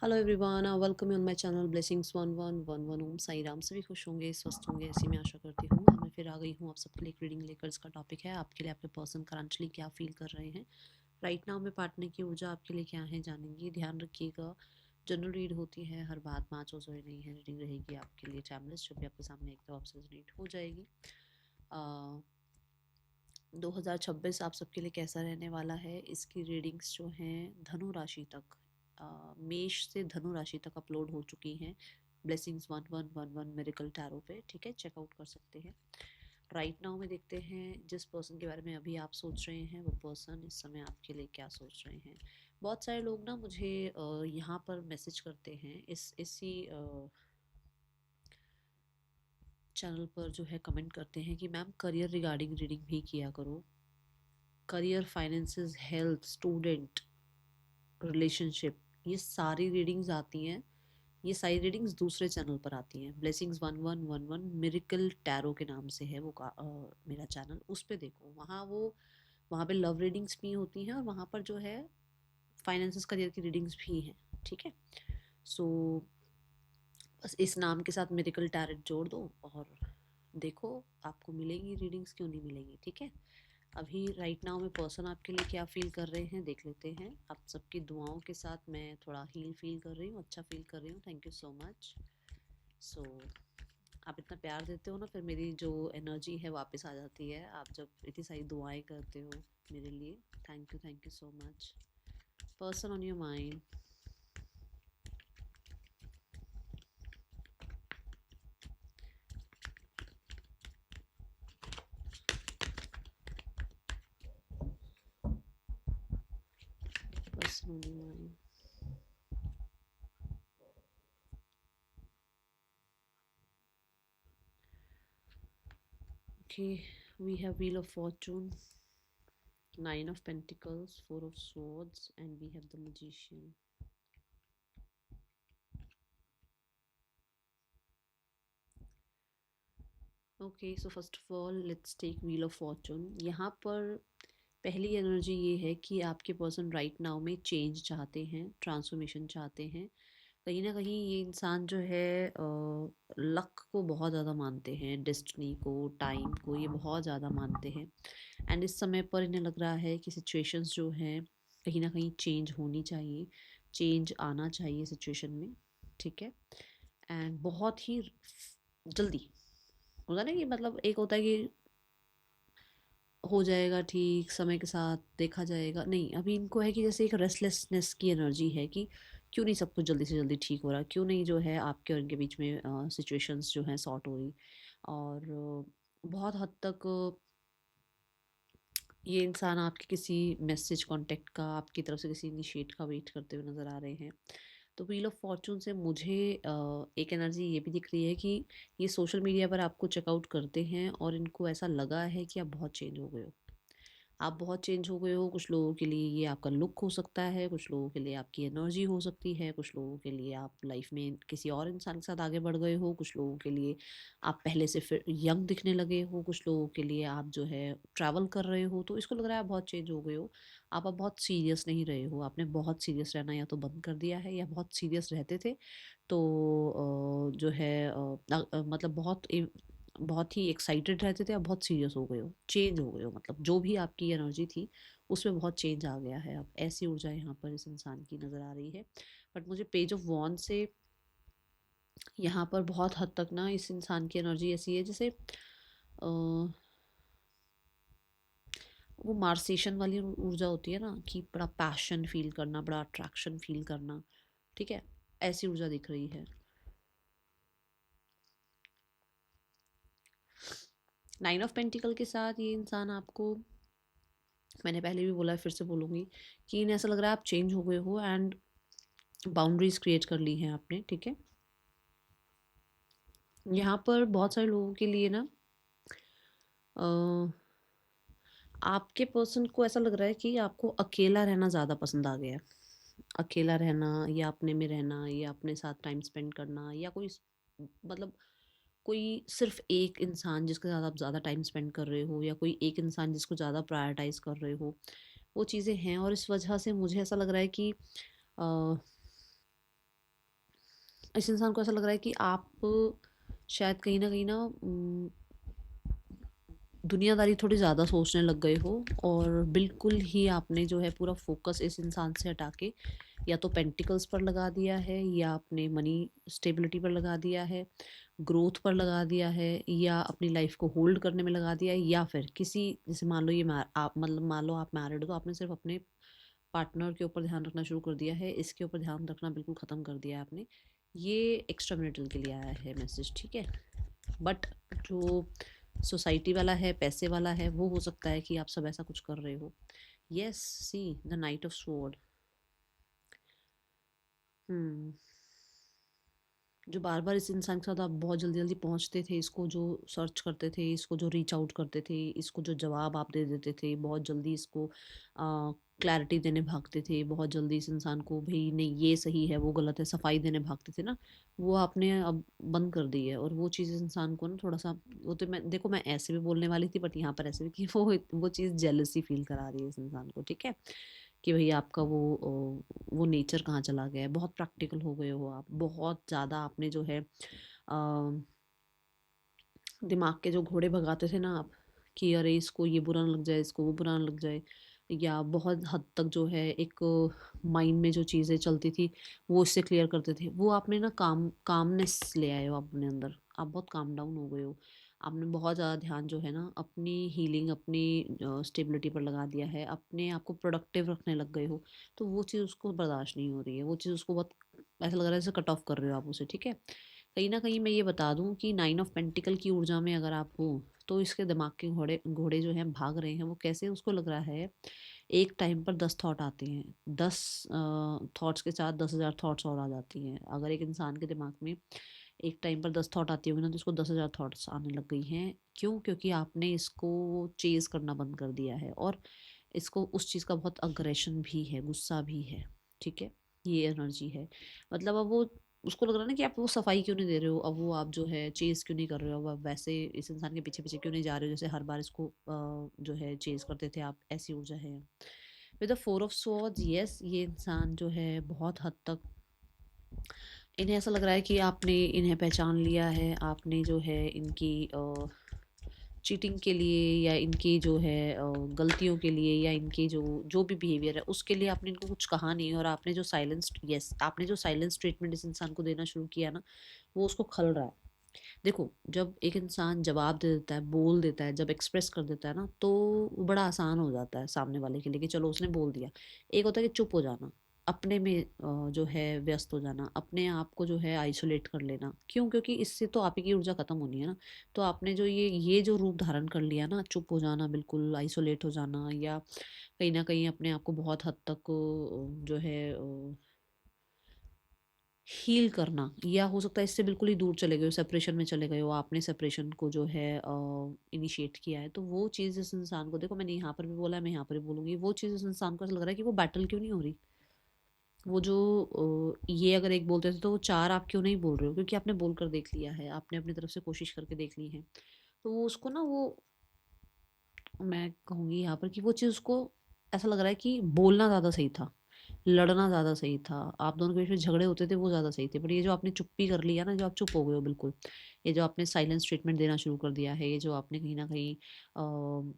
Hello everyone, welcome on my channel blessings 1111 ओम साई राम। सभी खुश होंगे, स्वस्थ होंगे, ऐसी मैं आशा करती हूँ। मैं फिर आ गई हूँ आप सबके लिए एक रीडिंग लेकर। इसका टॉपिक है आपके लिए आपके पर्सन करंटली क्या फील कर रहे हैं राइट नाउ में। पार्टनर की ऊर्जा आपके लिए क्या है जानेंगे। ध्यान रखिएगा, जनरल रीड होती है, हर बात मैच हो नहीं है। रीडिंग रहेगी आपके लिए टाइमलेस, जो भी आपके सामने एक तो आपसे रेजोनेट हो जाएगी। 2026 आप सबके लिए कैसा रहने वाला है, इसकी रीडिंग्स जो हैं धनु राशि तक, मेष से धनु राशि तक अपलोड हो चुकी हैं ब्लेसिंग्स 1111 मेरिकल टैरो पे। ठीक है, चेकआउट कर सकते हैं। राइट नाउ में देखते हैं जिस पर्सन के बारे में अभी आप सोच रहे हैं वो पर्सन इस समय आपके लिए क्या सोच रहे हैं। बहुत सारे लोग ना मुझे यहाँ पर मैसेज करते हैं, इसी चैनल पर जो है कमेंट करते हैं कि मैम करियर रिगार्डिंग रीडिंग भी किया करो। Career, finances, health, student, relationship, ये सारी रीडिंग्स आती हैं। ये सारी रीडिंग्स दूसरे चैनल पर आती हैं, ब्लेसिंग्स 1111 मिरेकल टैरो के नाम से है वो मेरा चैनल। उस पे देखो, वहाँ पे लव रीडिंग्स भी होती हैं और वहाँ पर जो है फाइनेंसेस, करियर की रीडिंग्स भी हैं। ठीक है, सो बस इस नाम के साथ मिरेकल टैरेट जोड़ दो और देखो, आपको मिलेंगी रीडिंग्स, क्यों नहीं मिलेंगी। ठीक है, अभी राइट नाउ में पर्सन आपके लिए क्या फील कर रहे हैं देख लेते हैं। आप सबकी दुआओं के साथ मैं थोड़ा हील फील कर रही हूँ, अच्छा फील कर रही हूँ। Thank you so much. So आप इतना प्यार देते हो ना, फिर मेरी जो एनर्जी है वापस आ जाती है। आप जब इतनी सारी दुआएं करते हो मेरे लिए, thank you so much. Person on your mind, person on your mind. Okay, we have Wheel of Fortune, Nine of Pentacles, Four of Swords, and we have the Magician. Okay, so first of all, let's take Wheel of Fortune. यहाँ पर पहली energy ये है कि आपके person right now में change चाहते हैं, ट्रांसफॉर्मेशन चाहते हैं। कहीं ना कहीं ये इंसान जो है लक को बहुत ज़्यादा मानते हैं, डेस्टिनी को, टाइम को, ये बहुत ज़्यादा मानते हैं। एंड इस समय पर इन्हें लग रहा है कि सिचुएशंस जो हैं कहीं ना कहीं चेंज होनी चाहिए, चेंज आना चाहिए सिचुएशन में। ठीक है, एंड बहुत ही जल्दी होता है ना कि मतलब एक होता है कि हो जाएगा ठीक, समय के साथ देखा जाएगा। नहीं, अभी इनको है कि जैसे एक रेस्टलेसनेस की एनर्जी है कि क्यों नहीं सब कुछ जल्दी से जल्दी ठीक हो रहा, क्यों नहीं जो है आपके और इनके बीच में सिचुएशंस जो हैं सॉर्ट हो रही। और बहुत हद तक ये इंसान आपके किसी मैसेज कांटेक्ट का, आपकी तरफ से किसी इनिशिएट का वेट करते हुए नज़र आ रहे हैं। तो व्हील ऑफ फॉर्चून से मुझे एक एनर्जी ये भी दिख रही है कि ये सोशल मीडिया पर आपको चेकआउट करते हैं और इनको ऐसा लगा है कि आप बहुत चेंज हो गए हो। आप बहुत चेंज हो गए हो। कुछ लोगों के लिए ये आपका लुक हो सकता है, कुछ लोगों के लिए आपकी एनर्जी हो सकती है, कुछ लोगों के लिए आप लाइफ में किसी और इंसान के साथ आगे बढ़ गए हो, कुछ लोगों के लिए आप पहले से फिर यंग दिखने लगे हो, कुछ लोगों के लिए आप जो है ट्रैवल कर रहे हो। तो इसको लग रहा है आप बहुत चेंज हो गए हो। आप अब बहुत सीरियस नहीं रहे हो, आपने बहुत सीरियस रहना या तो बंद कर दिया है या बहुत सीरियस रहते थे। तो जो है मतलब बहुत ही एक्साइटेड रहते थे, अब बहुत सीरियस हो गए हो, चेंज हो गए हो। मतलब जो भी आपकी एनर्जी थी उसमें बहुत चेंज आ गया है। अब ऐसी ऊर्जा यहाँ पर इस इंसान की नज़र आ रही है। बट मुझे पेज ऑफ वॉन्ड से यहाँ पर बहुत हद तक ना इस इंसान की एनर्जी ऐसी है जैसे वो मार्सेशन वाली ऊर्जा होती है ना, कि बड़ा पैशन फील करना, बड़ा अट्रैक्शन फील करना। ठीक है, ऐसी ऊर्जा दिख रही है। नाइन ऑफ पेंटिकल के साथ ये इंसान आपको, मैंने पहले भी बोला है फिर से बोलूँगी, कि इन्हें ऐसा लग रहा है आप चेंज हो गए हो एंड बाउंड्रीज क्रिएट कर ली हैं आपने। ठीक है, यहाँ पर बहुत सारे लोगों के लिए ना आपके पर्सन को ऐसा लग रहा है कि आपको अकेला रहना ज़्यादा पसंद आ गया है। अकेला रहना या अपने में रहना या अपने साथ टाइम स्पेंड करना, या कोई मतलब कोई सिर्फ एक इंसान जिसके साथ आप ज़्यादा टाइम स्पेंड कर रहे हो, या कोई एक इंसान जिसको ज़्यादा प्रायोरिटाइज कर रहे हो, वो चीज़ें हैं। और इस वजह से मुझे ऐसा लग रहा है कि इस इंसान को ऐसा लग रहा है कि आप शायद कहीं न कहीं ना दुनियादारी थोड़ी ज़्यादा सोचने लग गए हो, और बिल्कुल ही आपने जो है पूरा फ़ोकस इस इंसान से हटा के या तो पेंटिकल्स पर लगा दिया है, या अपने मनी स्टेबिलिटी पर लगा दिया है, ग्रोथ पर लगा दिया है, या अपनी लाइफ को होल्ड करने में लगा दिया है, या फिर किसी, जैसे मान लो ये आप मतलब मान लो आप मैरिड हो, तो आपने सिर्फ अपने पार्टनर के ऊपर ध्यान रखना शुरू कर दिया है, इसके ऊपर ध्यान रखना बिल्कुल ख़त्म कर दिया है आपने। ये एक्स्ट्रा मिलिटल के लिए आया है मैसेज, ठीक है। बट जो सोसाइटी वाला है, पैसे वाला है, वो हो सकता है कि आप सब ऐसा कुछ कर रहे हो। Yes, see the knight of sword. Hmm जो बार बार इस इंसान के साथ आप बहुत जल्दी जल्दी पहुंचते थे, इसको जो सर्च करते थे, इसको जो रीच आउट करते थे, इसको जो जवाब आप दे देते थे, बहुत जल्दी इसको क्लैरिटी देने भागते थे, बहुत जल्दी इस इंसान को भाई नहीं ये सही है वो गलत है सफाई देने भागते थे ना, वो आपने अब बंद कर दी है। और वो चीज़ इस इंसान को ना थोड़ा सा, वो तो मैं देखो मैं ऐसे भी बोलने वाली थी, बट यहाँ पर ऐसे भी कि वो चीज़ जेलसी फील करा रही है इस इंसान को, ठीक है। कि भई आपका वो नेचर कहाँ चला गया है, बहुत प्रैक्टिकल हो गए हो आप, बहुत ज़्यादा आपने जो है दिमाग के जो घोड़े भगाते थे ना आप, कि अरे इसको ये बुरा ना लग जाए, इसको वो बुरा ना लग जाए, या बहुत हद तक जो है एक माइंड में जो चीज़ें चलती थी वो इससे क्लियर करते थे, वो आपने ना कामनेस ले आए हो आप अपने अंदर, आप बहुत काम डाउन हो गए हो। आपने बहुत ज़्यादा ध्यान जो है ना अपनी हीलिंग, अपनी स्टेबिलिटी पर लगा दिया है, अपने आप को प्रोडक्टिव रखने लग गए हो। तो वो चीज़ उसको बर्दाश्त नहीं हो रही है, वो चीज़ उसको बहुत ऐसा लग रहा है जैसे कट ऑफ कर रहे हो आप उसे, ठीक है। कहीं न कहीं मैं ये बता दूँ कि 9 ऑफ पेंटिकल की ऊर्जा में अगर आप हो, तो इसके दिमाग के घोड़े घोड़े जो हैं भाग रहे हैं, वो कैसे उसको लग रहा है, एक टाइम पर 10 थॉट आते हैं, 10 थॉट्स के साथ 10,000 थॉट्स और आ जाती हैं। अगर एक इंसान के दिमाग में एक टाइम पर 10 थॉट आती होगी ना, तो उसको 10,000 थॉट्स आने लग गई हैं। क्यों? क्योंकि आपने इसको चेज़ करना बंद कर दिया है, और इसको उस चीज़ का बहुत अग्रेशन भी है, गुस्सा भी है, ठीक है? ये एनर्जी है। मतलब अब वो उसको लग रहा है ना कि आप वो सफाई क्यों नहीं दे रहे हो, अब वो आप जो है चेज़ क्यों नहीं कर रहे हो, अब आप वैसे इस इंसान के पीछे-पीछे क्यों नहीं जा रहे हो, जैसे हर बार इसको जो है चेज़ करते थे आप, ऐसी ऊर्जा है। With the 4 of swords, yes, ये इंसान जो है बहुत हद तक, इन्हें ऐसा लग रहा है कि आपने इन्हें पहचान लिया है, आपने जो है इनकी चीटिंग के लिए, या इनकी जो है गलतियों के लिए, या इनकी जो जो भी बिहेवियर है उसके लिए आपने इनको कुछ कहा नहीं, और आपने जो साइलेंस, यस, आपने जो साइलेंस ट्रीटमेंट इस इंसान को देना शुरू किया ना, वो उसको खल रहा है। देखो, जब एक इंसान जवाब दे देता है, बोल देता है, जब एक्सप्रेस कर देता है ना, तो वो बड़ा आसान हो जाता है सामने वाले के लिए कि चलो उसने बोल दिया। एक होता है कि चुप हो जाना, अपने में जो है व्यस्त हो जाना, अपने आप को जो है आइसोलेट कर लेना। क्यों? क्योंकि इससे तो आप ही की ऊर्जा खत्म होनी है ना। तो आपने जो ये जो रूप धारण कर लिया ना, चुप हो जाना, बिल्कुल आइसोलेट हो जाना, या कहीं न कहीं अपने आप को बहुत हद तक जो है हील करना, या हो सकता है इससे बिल्कुल ही दूर चले गए हो, सेपरेशन में चले गए हो, आपने सेपरेशन को जो है इनिशिएट किया है। तो वो चीज़ इस इंसान को, देखो मैंने यहाँ पर भी बोला है, मैं यहाँ पर भी बोलूँगी, वो चीज़ इस इंसान को ऐसा लग रहा है कि वो बैटल क्यों नहीं हो रही। वो जो ये अगर एक बोलते थे तो वो 4 आप क्यों नहीं बोल रहे हो? क्योंकि आपने बोल कर देख लिया है, आपने अपनी तरफ से कोशिश करके देख ली है। तो वो उसको ना, वो मैं कहूँगी यहाँ पर कि वो चीज़ उसको ऐसा लग रहा है कि बोलना ज़्यादा सही था, लड़ना ज़्यादा सही था, आप दोनों के बीच में झगड़े होते थे वो ज़्यादा सही थे। बट ये जो आपने चुप्पी कर लिया ना, जो आप चुप हो गए हो बिल्कुल, ये जो आपने साइलेंस ट्रीटमेंट देना शुरू कर दिया है, ये जो आपने कहीं न कहीं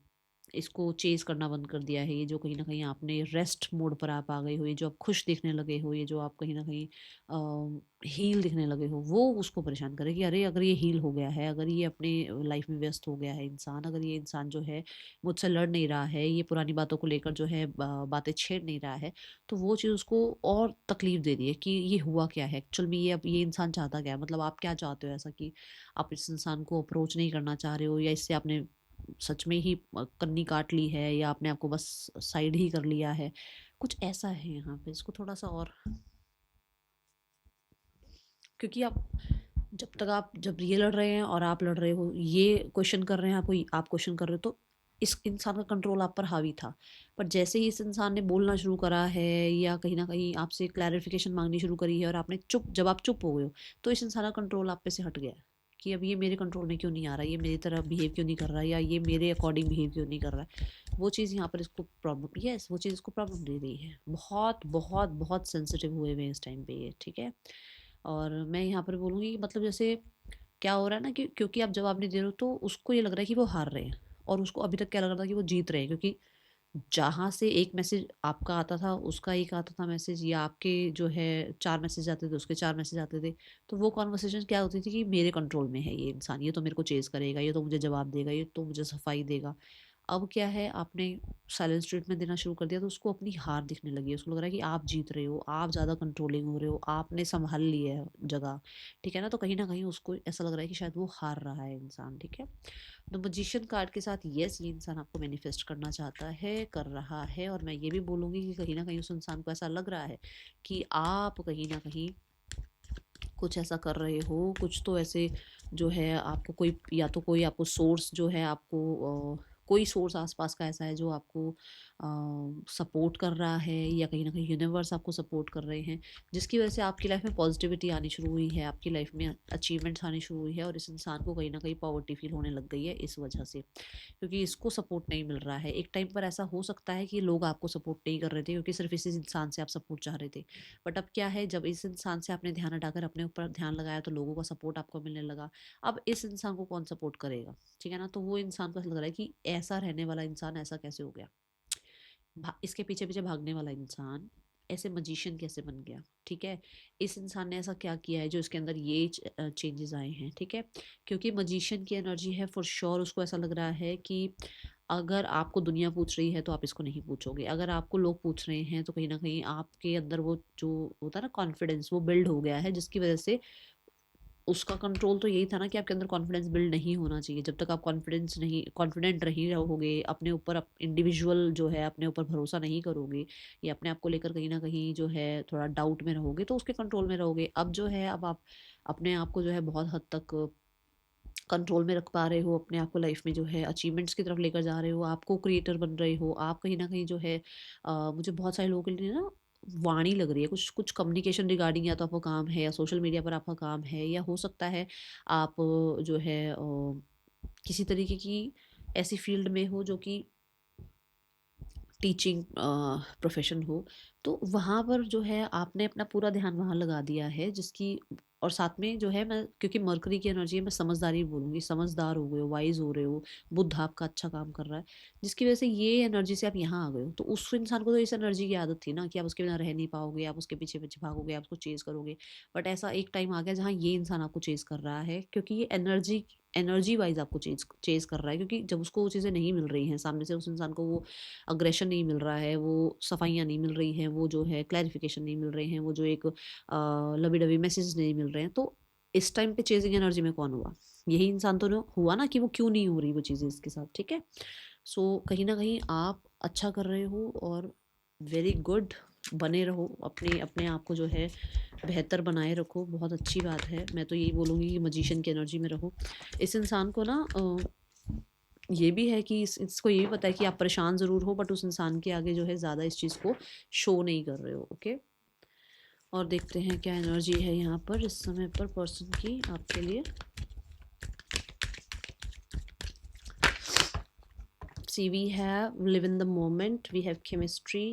इसको चेज़ करना बंद कर दिया है, ये जो कहीं न कहीं आपने रेस्ट मोड पर आप आ गए हो, ये जो आप खुश दिखने लगे हो, ये जो आप कहीं न कहीं हील दिखने लगे हो, वो उसको परेशान करे कि अरे अगर ये हील हो गया है, अगर ये अपनी लाइफ़ में व्यस्त हो गया है इंसान, अगर ये इंसान जो है मुझसे लड़ नहीं रहा है, ये पुरानी बातों को लेकर जो है बातें छेड़ नहीं रहा है, तो वो चीज़ उसको और तकलीफ़ दे रही है कि ये हुआ क्या है? एक्चुअल में ये अब ये इंसान चाहता क्या है? मतलब आप क्या चाहते हो ऐसा कि आप इस इंसान को अप्रोच नहीं करना चाह रहे हो, या इससे आपने सच में ही कन्नी काट ली है, या आपने आपको बस साइड ही कर लिया है? कुछ ऐसा है यहाँ पे, इसको थोड़ा-सा और, क्योंकि आप जब तक आप जब ये लड़ रहे हैं और आप लड़ रहे हो, ये क्वेश्चन कर रहे हैं आपको, आप क्वेश्चन कर रहे हो, तो इस इंसान का कंट्रोल आप पर हावी था। पर जैसे ही इस इंसान ने बोलना शुरू करा है, या कहीं न कहीं आपसे क्लैरिफ़िकेशन माँगनी शुरू करी है, और आपने जब आप चुप हो गए हो, तो इस इंसान का कंट्रोल आप पे से हट गया है कि अब ये मेरे कंट्रोल में क्यों नहीं आ रहा है, ये मेरी तरह बिहेव क्यों नहीं कर रहा है, या ये मेरे अकॉर्डिंग बिहेव क्यों नहीं कर रहा है। वो चीज़ यहाँ पर इसको प्रॉब्लम, यस, वो चीज़ इसको प्रॉब्लम दे रही है। बहुत, बहुत, बहुत सेंसिटिव हुए हुए हैं इस टाइम पे ये, ठीक है? और मैं यहाँ पर बोलूँगी कि मतलब जैसे क्या हो रहा है ना कि क्योंकि आप जवाब नहीं दे रहे हो तो उसको ये लग रहा है कि वो हार रहे हैं, और उसको अभी तक क्या लग रहा था कि वो जीत रहे हैं, क्योंकि जहाँ से एक मैसेज आपका आता था, उसका एक आता था मैसेज, या आपके जो है 4 मैसेज आते थे, उसके 4 मैसेज आते थे। तो वो कन्वर्सेशन क्या होती थी कि मेरे कंट्रोल में है ये इंसान, ये तो मेरे को चेज़ करेगा, ये तो मुझे जवाब देगा, ये तो मुझे सफाई देगा। अब क्या है, आपने साइलेंस ट्रीटमेंट देना शुरू कर दिया तो उसको अपनी हार दिखने लगी है। उसको लग रहा है कि आप जीत रहे हो, आप ज़्यादा कंट्रोलिंग हो रहे हो, आपने सँभाल लिया है जगह, ठीक है ना? तो कहीं न कहीं उसको ऐसा लग रहा है कि शायद वो हार रहा है इंसान, ठीक है? तो मैजिशियन कार्ड के साथ येस, ये इंसान आपको मैनिफेस्ट करना चाहता है, कर रहा है, और मैं ये भी बोलूँगी कि कहीं न कहीं उस इंसान को ऐसा लग रहा है कि आप कहीं न कहीं कुछ ऐसा कर रहे हो, कुछ तो ऐसे जो है आपको कोई, या तो कोई आपको सोर्स जो है आपको कोई सोर्स आस-पास का ऐसा है जो आपको सपोर्ट कर रहा है, या कहीं न कहीं यूनिवर्स आपको सपोर्ट कर रहे हैं, जिसकी वजह से आपकी लाइफ में पॉजिटिविटी आनी शुरू हुई है, आपकी लाइफ में अचीवमेंट्स आनी शुरू हुई है, और इस इंसान को कहीं न कहीं पॉवर्टी फ़ील होने लग गई है इस वजह से। क्योंकि इसको सपोर्ट नहीं मिल रहा है। एक टाइम पर ऐसा हो सकता है कि लोग आपको सपोर्ट नहीं कर रहे थे क्योंकि सिर्फ़ इसी इंसान से आप सपोर्ट चाह रहे थे। बट अब क्या है, जब इस इंसान से आपने ध्यान हटाकर अपने ऊपर ध्यान लगाया तो लोगों का सपोर्ट आपको मिलने लगा। अब इस इंसान को कौन सपोर्ट करेगा? ठीक है ना? तो वो इंसान को ऐसा लग रहा है कि ऐसा रहने वाला इंसान ऐसा कैसे हो गया? इसके पीछे-पीछे भागने वाला इंसान ऐसे मैजिशियन कैसे बन गया? ठीक है? इस इंसान ने ऐसा क्या किया है जो इसके अंदर ये चेंजेज़ आए हैं? ठीक है? क्योंकि मैजिशियन की एनर्जी है, फॉर श्योर उसको ऐसा लग रहा है कि अगर आपको दुनिया पूछ रही है तो आप इसको नहीं पूछोगे। अगर आपको लोग पूछ रहे हैं तो कहीं न कहीं आपके अंदर वो जो होता है ना कॉन्फिडेंस, वो बिल्ड हो गया है, जिसकी वज़ह से उसका कंट्रोल तो यही था ना कि आपके अंदर कॉन्फिडेंस बिल्ड नहीं होना चाहिए। जब तक आप कॉन्फिडेंट नहीं रहोगे, अपने ऊपर इंडिविजुअल जो है अपने ऊपर भरोसा नहीं करोगे, या अपने आप को लेकर कहीं न कहीं जो है थोड़ा डाउट में रहोगे, तो उसके कंट्रोल में रहोगे। अब जो है, अब आप अपने आप को जो है बहुत हद तक कंट्रोल में रख पा रहे हो, अपने आप को लाइफ में जो है अचीवमेंट्स की तरफ लेकर जा रहे हो, आप को-क्रिएटर बन रहे हो, आप कहीं न कहीं जो है मुझे बहुत सारे लोगों के लिए ना वाणी लग रही है, कुछ कुछ कम्युनिकेशन रिगार्डिंग, या तो आपका काम है, या सोशल मीडिया पर आपका काम है, या हो सकता है आप जो है किसी तरीके की ऐसी फ़ील्ड में हो जो कि टीचिंग प्रोफ़ेशन हो, तो वहाँ पर जो है आपने अपना पूरा ध्यान वहाँ लगा दिया है, जिसकी और साथ में जो है, मैं क्योंकि मरकरी की एनर्जी है, मैं समझदारी बोलूँगी, समझदार हो गए हो, वाइज़ हो रहे हो, बुद्ध आपका अच्छा काम कर रहा है, जिसकी वज़ह से ये एनर्जी से आप यहाँ आ गए हो। तो उस इंसान को तो इस एनर्जी की आदत थी ना कि आप उसके बिना रह नहीं पाओगे, आप उसके पीछे-पीछे भागोगे, आप उसको चेज़ करोगे। बट ऐसा एक टाइम आ गया जहाँ ये इंसान आपको चेज़ कर रहा है, क्योंकि ये एनर्जी वाइज़ आपको चेज़ कर रहा है, क्योंकि जब उसको वो चीज़ें नहीं मिल रही हैं, सामने से उस इंसान को वो अग्रेशन नहीं मिल रहा है, वो सफाइयाँ नहीं मिल रही हैं, वो जो है क्लैरिफ़िकेशन नहीं मिल रहे हैं, वो जो एक लवी-डवी मैसेज नहीं मिल रहे हैं, तो इस टाइम पे चेज़िंग एनर्जी में कौन हुआ? यही इंसान तो न हुआ ना कि वो क्यों नहीं हो रही वो चीज़ें इसके साथ, ठीक है? सो कहीं न कहीं आप अच्छा कर रहे हो, और वेरी गुड, बने रहो, अपने अपने आप को जो है बेहतर बनाए रखो, बहुत अच्छी बात है। मैं तो यही बोलूँगी कि मैजिशियन की एनर्जी में रहो। इस इंसान को ना ये भी है कि इसको ये भी पता है कि आप परेशान ज़रूर हो, बट उस इंसान के आगे जो है ज़्यादा इस चीज़ को शो नहीं कर रहे हो, ओके? और देखते हैं क्या एनर्जी है यहाँ पर इस समय पर पर्सन की आपके लिए। See we have live in the moment, we have chemistry,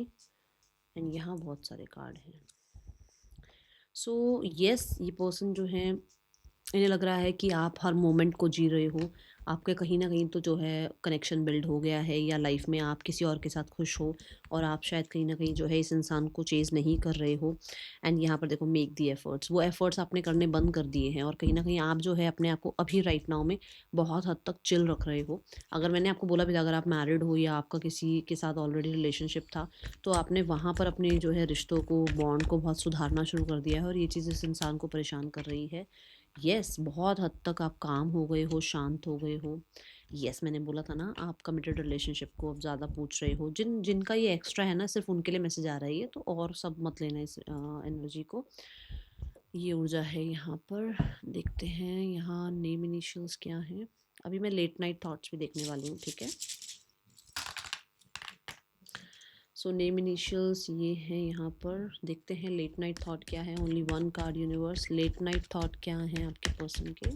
and यहाँ बहुत सारे कार्ड हैं। सो यस, ये पर्सन जो है, इन्हें लग रहा है कि आप हर मोमेंट को जी रहे हो। आपके कहीं न कहीं तो जो है कनेक्शन बिल्ड हो गया है, या लाइफ़ में आप किसी और के साथ खुश हो, और आप शायद कहीं न कहीं जो है इस इंसान को चेज़ नहीं कर रहे हो। एंड यहाँ पर देखो, मेक द एफर्ट्स, वो एफर्ट्स आपने करने बंद कर दिए हैं, और कहीं न कहीं आप जो है अपने आप को अभी राइट नाउ में बहुत हद तक चिल रख रहे हो। अगर मैंने आपको बोला भी था, अगर आप मैरिड हो या आपका किसी के साथ ऑलरेडी रिलेशनशिप था, तो आपने वहाँ पर अपने जो है रिश्तों को, बॉन्ड को बहुत सुधारना शुरू कर दिया है, और ये चीज़ इस इंसान को परेशान कर रही है। यस, बहुत हद तक आप काम हो गए हो, शांत हो गए हो। यस, मैंने बोला था ना, आप कमिटेड रिलेशनशिप को अब ज़्यादा पूछ रहे हो। जिनका ये एक्स्ट्रा है ना, सिर्फ़ उनके लिए मैसेज आ रहा है ये, तो और सब मत लेना इस एनर्जी को। ये ऊर्जा है यहाँ पर। देखते हैं यहाँ नेम इनिशियल्स क्या हैं। अभी मैं लेट नाइट थॉट्स भी देखने वाली हूँ, ठीक है? सो नेम इनिशियल्स ये हैं यहाँ पर। देखते हैं लेट नाइट थॉट क्या है। Only one card universe, late night thought क्या है आपके पर्सन के।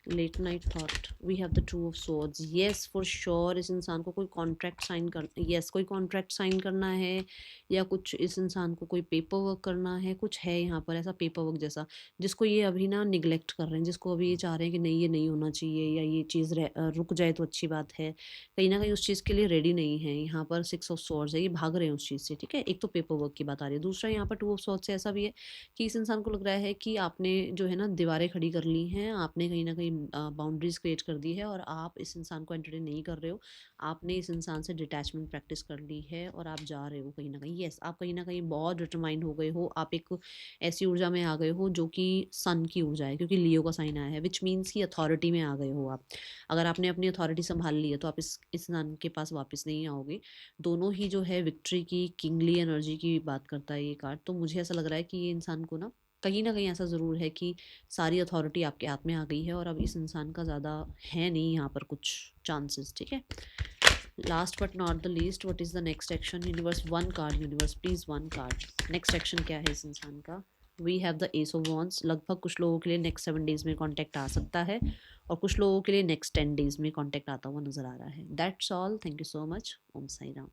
Late night thought, we have the two of swords. Yes for sure, इस इंसान को कोई कॉन्ट्रैक्ट साइन कर, यस कोई कॉन्ट्रैक्ट साइन करना है, या कुछ इस इंसान को कोई पेपर वर्क करना है, कुछ है यहाँ पर ऐसा पेपर वर्क जैसा, जिसको ये अभी ना निगलेक्ट कर रहे हैं, जिसको अभी ये चाह रहे हैं कि नहीं ये नहीं होना चाहिए, या ये चीज़ रुक जाए तो अच्छी बात है, कहीं ना कहीं उस चीज़ के लिए रेडी नहीं है। यहाँ पर 6 ऑफ सॉर्ड्स है, ये भाग रहे हैं उस चीज़ से, ठीक है। एक तो पेपर वर्क की बात आ रही है, दूसरा यहाँ पर 2 ऑफ सॉर्ड्स से ऐसा भी है कि इस इंसान को लग रहा है कि आपने जो है ना दीवारें खड़ी कर ली हैं, आपने कहीं न कहीं बाउंड्रीज़ क्रिएट कर दी है, और आप इस इंसान को एंटरटेन नहीं कर रहे हो। आपने इस इंसान से डिटैचमेंट प्रैक्टिस कर ली है और आप जा रहे हो कहीं न कहीं। येस, आप कहीं न कहीं बहुत डिटरमाइंड हो गए हो। आप एक ऐसी ऊर्जा में आ गए हो जो कि सन की ऊर्जा है, क्योंकि लियो का साइन आया है, व्हिच मीन्स कि अथॉरिटी में आ गए हो आप। अगर आपने अपनी अथॉरिटी सँभाल ली है तो आप इस इंसान के पास वापस नहीं आओगे। दोनों ही जो है विक्ट्री की, किंगली एनर्जी की बात करता है ये कार्ड। तो मुझे ऐसा लग रहा है कि ये इंसान को ना कहीं न कहीं ऐसा ज़रूर है कि सारी अथॉरिटी आपके हाथ में आ गई है, और अब इस इंसान का ज़्यादा है नहीं यहाँ पर कुछ चांसेस, ठीक है। Last but not the least, what is the next action? Universe, one card universe, please one card. Next action क्या है इस इंसान का? We have the ace of wands. लगभग कुछ लोगों के लिए नेक्स्ट 7 डेज़ में कॉन्टैक्ट आ सकता है, और कुछ लोगों के लिए नेक्स्ट 10 डेज़ में कॉन्टैक्ट आता हुआ नज़र आ रहा है। That's all, thank you so much. Om Sai Ram.